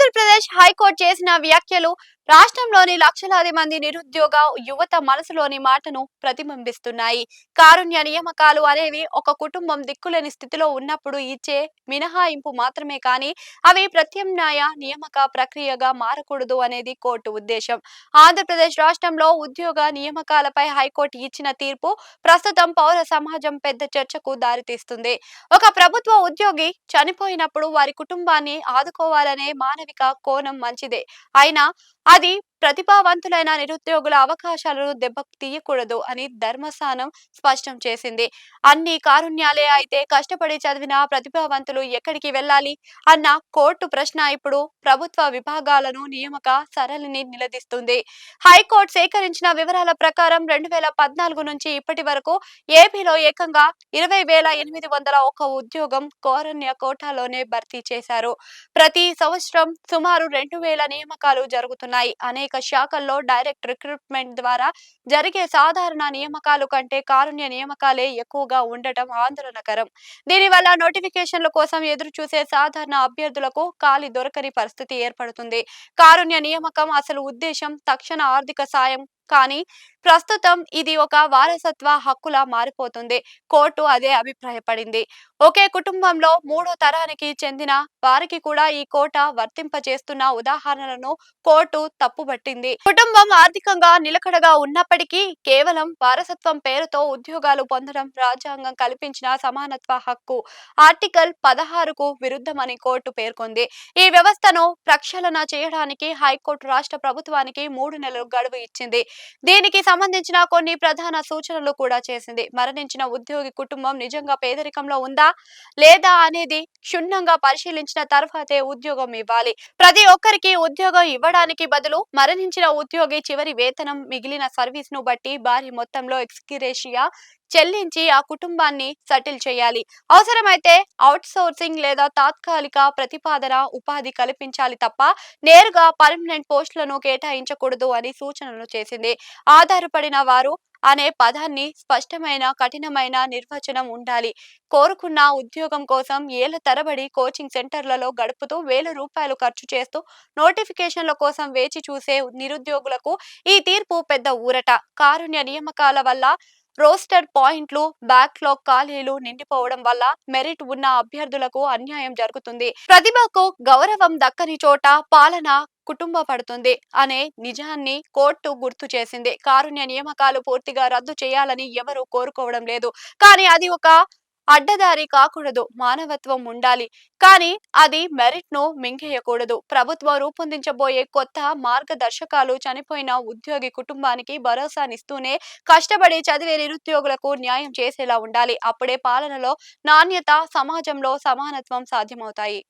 Andhra Pradesh high court చేసిన వ్యాఖ్యలు రాష్ట్రంలోని లక్షలాది మంది నిరుద్యోగ యువత మనసులోని మాటను ప్రతిబింబిస్తున్నాయి. కారుణ్య నియామకాలు అనేవి ఒక కుటుంబం దిక్కులేని స్థితిలో ఉన్నప్పుడు ఇచ్చే మినహాయింపు మాత్రమే కానీ అవి ప్రత్యామ్నాయ నియామక ప్రక్రియగా మారకూడదు అనేది కోర్టు ఉద్దేశం. ఆంధ్రప్రదేశ్ రాష్ట్రంలో ఉద్యోగ నియామకాలపై హైకోర్టు ఇచ్చిన తీర్పు ప్రస్తుతం పౌర సమాజం పెద్ద చర్చకు దారితీస్తుంది. ఒక ప్రభుత్వ ఉద్యోగి చనిపోయినప్పుడు వారి కుటుంబాన్ని ఆదుకోవాలనే మానవిక కోణం మంచిదే. అయినా అది ప్రతిభావంతులైన నిరుద్యోగుల అవకాశాలను దెబ్బతీయకూడదు అని ధర్మస్థానం స్పష్టం చేసింది. అన్ని కారుణ్యాలే అయితే కష్టపడి చదివిన ప్రతిభావంతులు ఎక్కడికి వెళ్ళాలి అన్న కోర్టు ప్రశ్న ఇప్పుడు ప్రభుత్వ విభాగాలను నియామక సరళిని నిలదీస్తుంది. హైకోర్టు సేకరించిన వివరాల ప్రకారం 2014 నుంచి ఇప్పటి వరకు ఏపీలో ఏకంగా 20,801 ఉద్యోగం కారుణ్య కోటాలోనే భర్తీ చేశారు. ప్రతి సంవత్సరం సుమారు 2,000 నియామకాలు జరుగుతున్నాయి. అనేక శాఖల్లో డైరెక్ట్ రిక్రూట్మెంట్ ద్వారా జరిగే సాధారణ నియామకాలు కంటే కారుణ్య నియామకాలే ఎక్కువగా ఉండటం ఆందోళనకరం. దీనివల్ల నోటిఫికేషన్ల కోసం ఎదురు చూసే సాధారణ అభ్యర్థులకు ఖాళీ దొరకని పరిస్థితి ఏర్పడుతుంది. కారుణ్య నియామకం అసలు ఉద్దేశం తక్షణ ఆర్థిక సాయం, కానీ ప్రస్తుతం ఇది ఒక వారసత్వ హక్కులా మారిపోతుంది. కోర్టు అదే అభిప్రాయపడింది. ఒకే కుటుంబంలో మూడో తరానికి చెందిన వారికి కూడా ఈ కోట వర్తింపచేస్తున్న ఉదాహరణలను కోర్టు తప్పుబట్టింది. కుటుంబం ఆర్థికంగా నిలకడగా ఉన్నప్పటికీ కేవలం వారసత్వం పేరుతో ఉద్యోగాలు పొందడం రాజ్యాంగం కల్పించిన సమానత్వ హక్కు ఆర్టికల్ 16కు విరుద్ధమని కోర్టు పేర్కొంది. ఈ వ్యవస్థను ప్రక్షాళన చేయడానికి హైకోర్టు రాష్ట్ర ప్రభుత్వానికి 3 నెలలు గడువు ఇచ్చింది. దీనికి సంబంధించిన కొన్ని ప్రధాన సూచనలు కూడా చేసింది. మరణించిన ఉద్యోగి కుటుంబం నిజంగా పేదరికంలో ఉందా లేదా అనేది క్షుణ్ణంగా పరిశీలించిన తర్వాతే ఉద్యోగం ఇవ్వాలి. ప్రతి ఒక్కరికి ఉద్యోగం ఇవ్వడానికి బదులు మరణించిన ఉద్యోగి చివరి వేతనం, మిగిలిన సర్వీస్ ను బట్టి భారీ మొత్తంలో ఎక్స్గ్రేషియా చెల్లించి ఆ కుటుంబాన్ని సెటిల్ చేయాలి. అవసరమైతే అవుట్ సోర్సింగ్ లేదా తాత్కాలిక ప్రతిపాదన ఉపాధి కల్పించాలి తప్ప నేరుగా పర్మనెంట్ పోస్టులను కేటాయించకూడదు అని సూచనలు చేసింది. ఆధారపడిన వారు అనే పదాన్ని స్పష్టమైన కఠినమైన నిర్వచనం ఉండాలి. కోరుకున్న ఉద్యోగం కోసం ఏళ్ల తరబడి కోచింగ్ సెంటర్లలో గడుపుతూ ₹1,000 ఖర్చు చేస్తూ నోటిఫికేషన్ల కోసం వేచి చూసే నిరుద్యోగులకు ఈ తీర్పు పెద్ద ఊరట. కారుణ్య నియామకాల వల్ల రోస్టర్ పాయింట్లు, బ్యాక్లాగ్ ఖాళీలు నిండిపోవడం వల్ల మెరిట్ ఉన్న అభ్యర్థులకు అన్యాయం జరుగుతుంది. ప్రతిభకు గౌరవం దక్కని చోట పాలన కుటుంబ పడుతుంది అనే నిజాన్ని కోర్టు గుర్తు చేసింది. కారుణ్య నియామకాలు పూర్తిగా రద్దు చేయాలని ఎవరూ కోరుకోవడం లేదు. కానీ అది ఒక అడ్డదారి కాకూడదు. మానవత్వం ఉండాలి, కానీ అది మెరిట్ ను మింగేయకూడదు. ప్రభుత్వం రూపొందించబోయే కొత్త మార్గదర్శకాలు చనిపోయిన ఉద్యోగి కుటుంబానికి భరోసానిస్తూనే కష్టపడి చదివే నిరుద్యోగులకు న్యాయం చేసేలా ఉండాలి. అప్పుడే పాలనలో నాణ్యత, సమాజంలో సమానత్వం సాధ్యమవుతాయి.